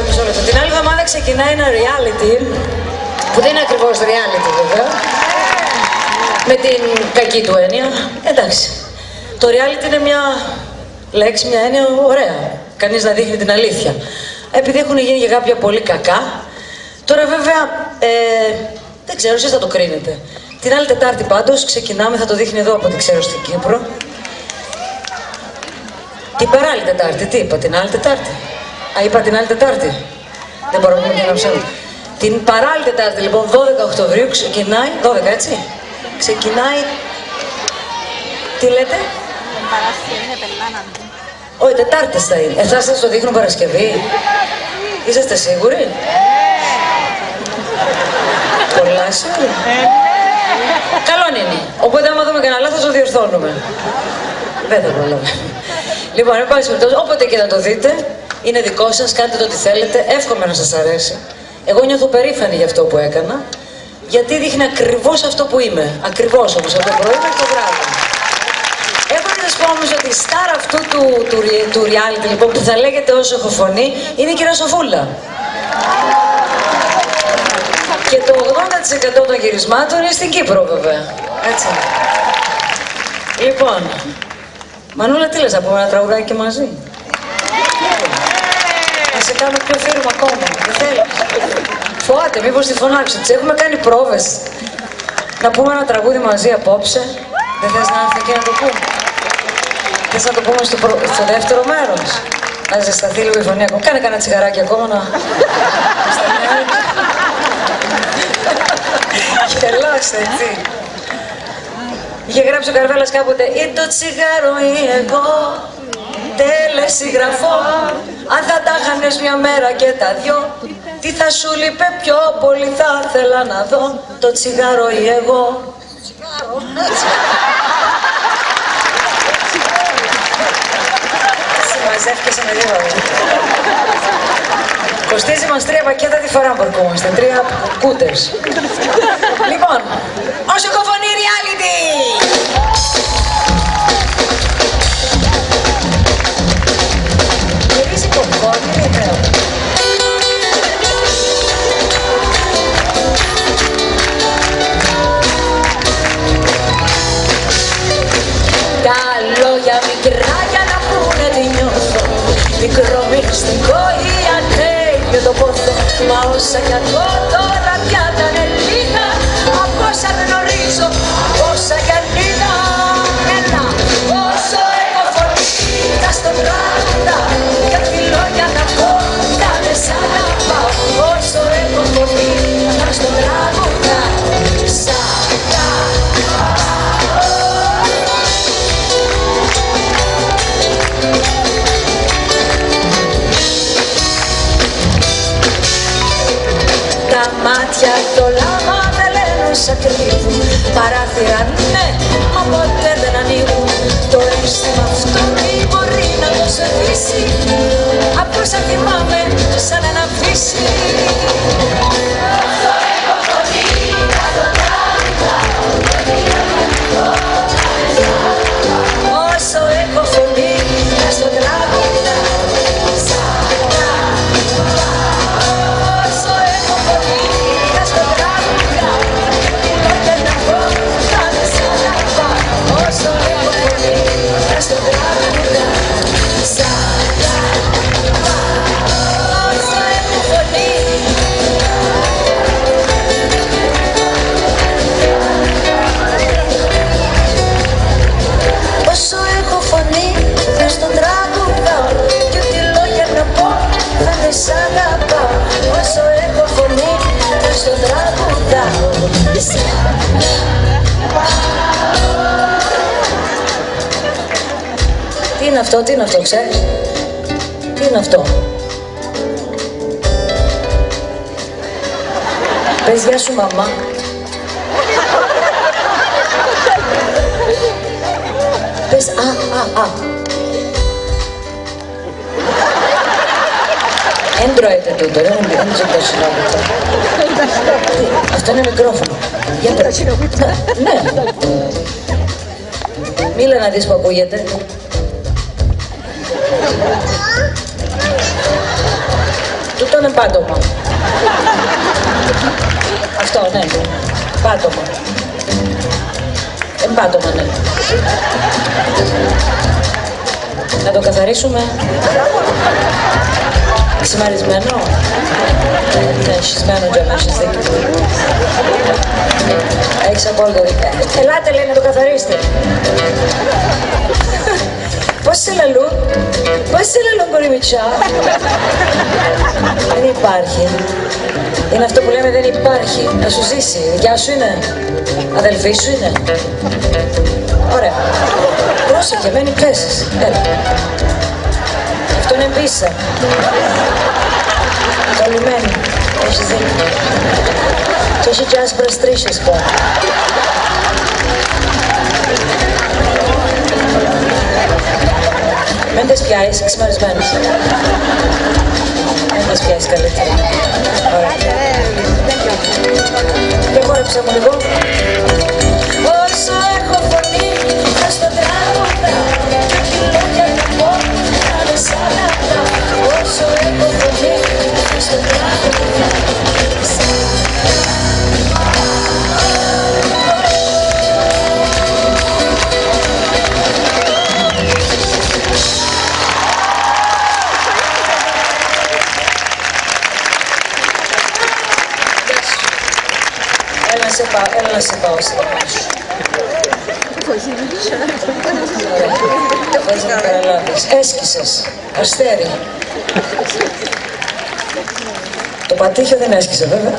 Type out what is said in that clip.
μισό λεπτό. Την άλλη εβδομάδα ξεκινάει ένα reality, που δεν είναι ακριβώς reality βέβαια, με την κακή του έννοια. Εντάξει, το reality είναι μια λέξη, μια έννοια ωραία. Κανείς να δείχνει την αλήθεια. Επειδή έχουν γίνει και κάποια πολύ κακά, τώρα βέβαια, δεν ξέρω, εσείς θα το κρίνετε. Την άλλη Τετάρτη πάντως ξεκινάμε, θα το δείχνει εδώ από ό,τι ξέρω στην Κύπρο. Την παράλληλη Τετάρτη, τι είπα, την άλλη Τετάρτη. Είπα την άλλη Τετάρτη. Δεν μπορώ να πούμε για να ψάχνω. Την παράλληλη Τετάρτη, λοιπόν, 12 Οκτωβρίου ξεκινάει, 12 έτσι, ξεκινάει, τι λέτε? Όχι, Τετάρτες θα είναι. Εσάς σας το δείχνουν Παρασκευή. Είσαστε σίγουροι? Πολλά σίγουροι. Καλόν είναι. Οπότε άμα δούμε κανένα λάθος το διορθώνουμε. Δεν θα προλάβουμε. Λοιπόν, εν πάση περιπτώσει, όποτε και να το δείτε, είναι δικό σας, κάντε το ό,τι θέλετε. Εύχομαι να σας αρέσει. Εγώ νιώθω περήφανη για αυτό που έκανα, γιατί δείχνει ακριβώς αυτό που είμαι. Ακριβώς όμως, από το πρωί μέχρι το βράδυ. Έχω να σας πω όμως ότι η στάρα αυτού του reality, λοιπόν, που θα λέγεται όσο έχω φωνή, είναι η κυρία Σοφούλα. Και το 80% των γυρισμάτων είναι στην Κύπρο, βέβαια. Έτσι. Λοιπόν, Μανούλα, τι λες, να πούμε ένα τραγουδάκι μαζί? Να σε κάνω πιο φίρμα ακόμα, δεν θέλεις? Φοβάται, μήπως τη φωνάξω, τις έχουμε κάνει πρόβες. Να πούμε ένα τραγούδι μαζί απόψε. Δεν θες να έρθει εκεί να το πούμε? Θες να το πούμε στο δεύτερο μέρος? Να ζεσταθεί λίγο η φωνή ακόμα. Κάνε κανένα τσιγαράκι ακόμα να... Γελάστε, έτσι. Είχε γράψει ο Καρβέλας κάποτε «Ή το τσιγάρο ή εγώ, τελεσυγραφώ. Αν θα τα χάνες μια μέρα και τα δυο, τι θα σου λείπε πιο πολύ θα ήθελα να δω, το τσιγάρο ή εγώ». Συμμαζεύκεσαι με δύο. Κοστίζει μας 3 πακέτα τη φορά που ερχόμαστε, 3 κούτερς. Λοιπόν, όσο έχω φωνή reality! Γυρίζει κοκκόνι, δεν θέλω. Τα λόγια μικρά για να πούνε τι νιώθω, μικρό μυστικό ή ανέγιο το πόθο, μα όσα κι αν πω τώρα πια τα είναι λίγα, από όσα γνωρίζω, από όσα κι αν είδα. Έλα, όσο έχω φωνή, θα στο τραγουδά, για τη λόγια να πω, θα με σ' αγαπάω. Όσο έχω φωνή, θα στο τραγουδά, σ' αγαπάω. Τα μάτια το λάμα δεν λένε όσα κρύβουν, παράθυρα ναι, μα ποτέ δεν ανοίγουν. Το αίσθημα αυτό μη μπορεί να το σερβίσει, από όσα θυμάμαι σαν ένα φύση. Όσο έχω φωνή θα το τραγουδάω, όσο έχω φωνή θα στο τραγουδάω. Τι είναι αυτό, ξέρεις? Τι είναι αυτό? Πες γεια σου μαμά. Πες α. Εν τρώετε τούτο, δεν είναι ζωτοσυνόπιτο. Αυτό είναι μικρόφωνο. Για πες. Ναι. Μίλα να δεις που ακούγεται. πάτωμα. Αυτό, ναι. Πάτωμα. Πάτωμα, ναι. Να το καθαρίσουμε. Ξημαρισμένο. Ναι, σχισμένο για να έχεις δίκιο. Έχεις απόλυτο δίκιο. Ελάτε, λέει, να το καθαρίσετε. Πώς είσαι λαλού, πώς είσαι λαλού, κορυμιτσά. Δεν υπάρχει. Είναι αυτό που λέμε, δεν υπάρχει. Να σου ζήσει. Δικιά σου είναι. Αδελφή σου είναι. Ωραία. Πρόσεχε, μένει πέσεις. Έλα. Αυτό είναι πίσα. Καλυμμένη. Έχεις δίκιο. Και έχει και άσπρες τρίχες πάνω. Μην τες πιάσεις, ξημαρισμένες. Μην τες πιάσεις καλύτερα. Ωραία. Και χόρεψε μου λίγο. Όσο έχω φωνή, θα στο τραγουδά. Κι λόγια να πω, να είναι σαν αυτά. Όσο έχω φωνή, θα στο τραγουδά. Έλα να σε πάω στην μάνα σου. Θες να παραλάβεις. Έσκησες. Αστέρι. Το πατήχιο δεν έσκησε βέβαια.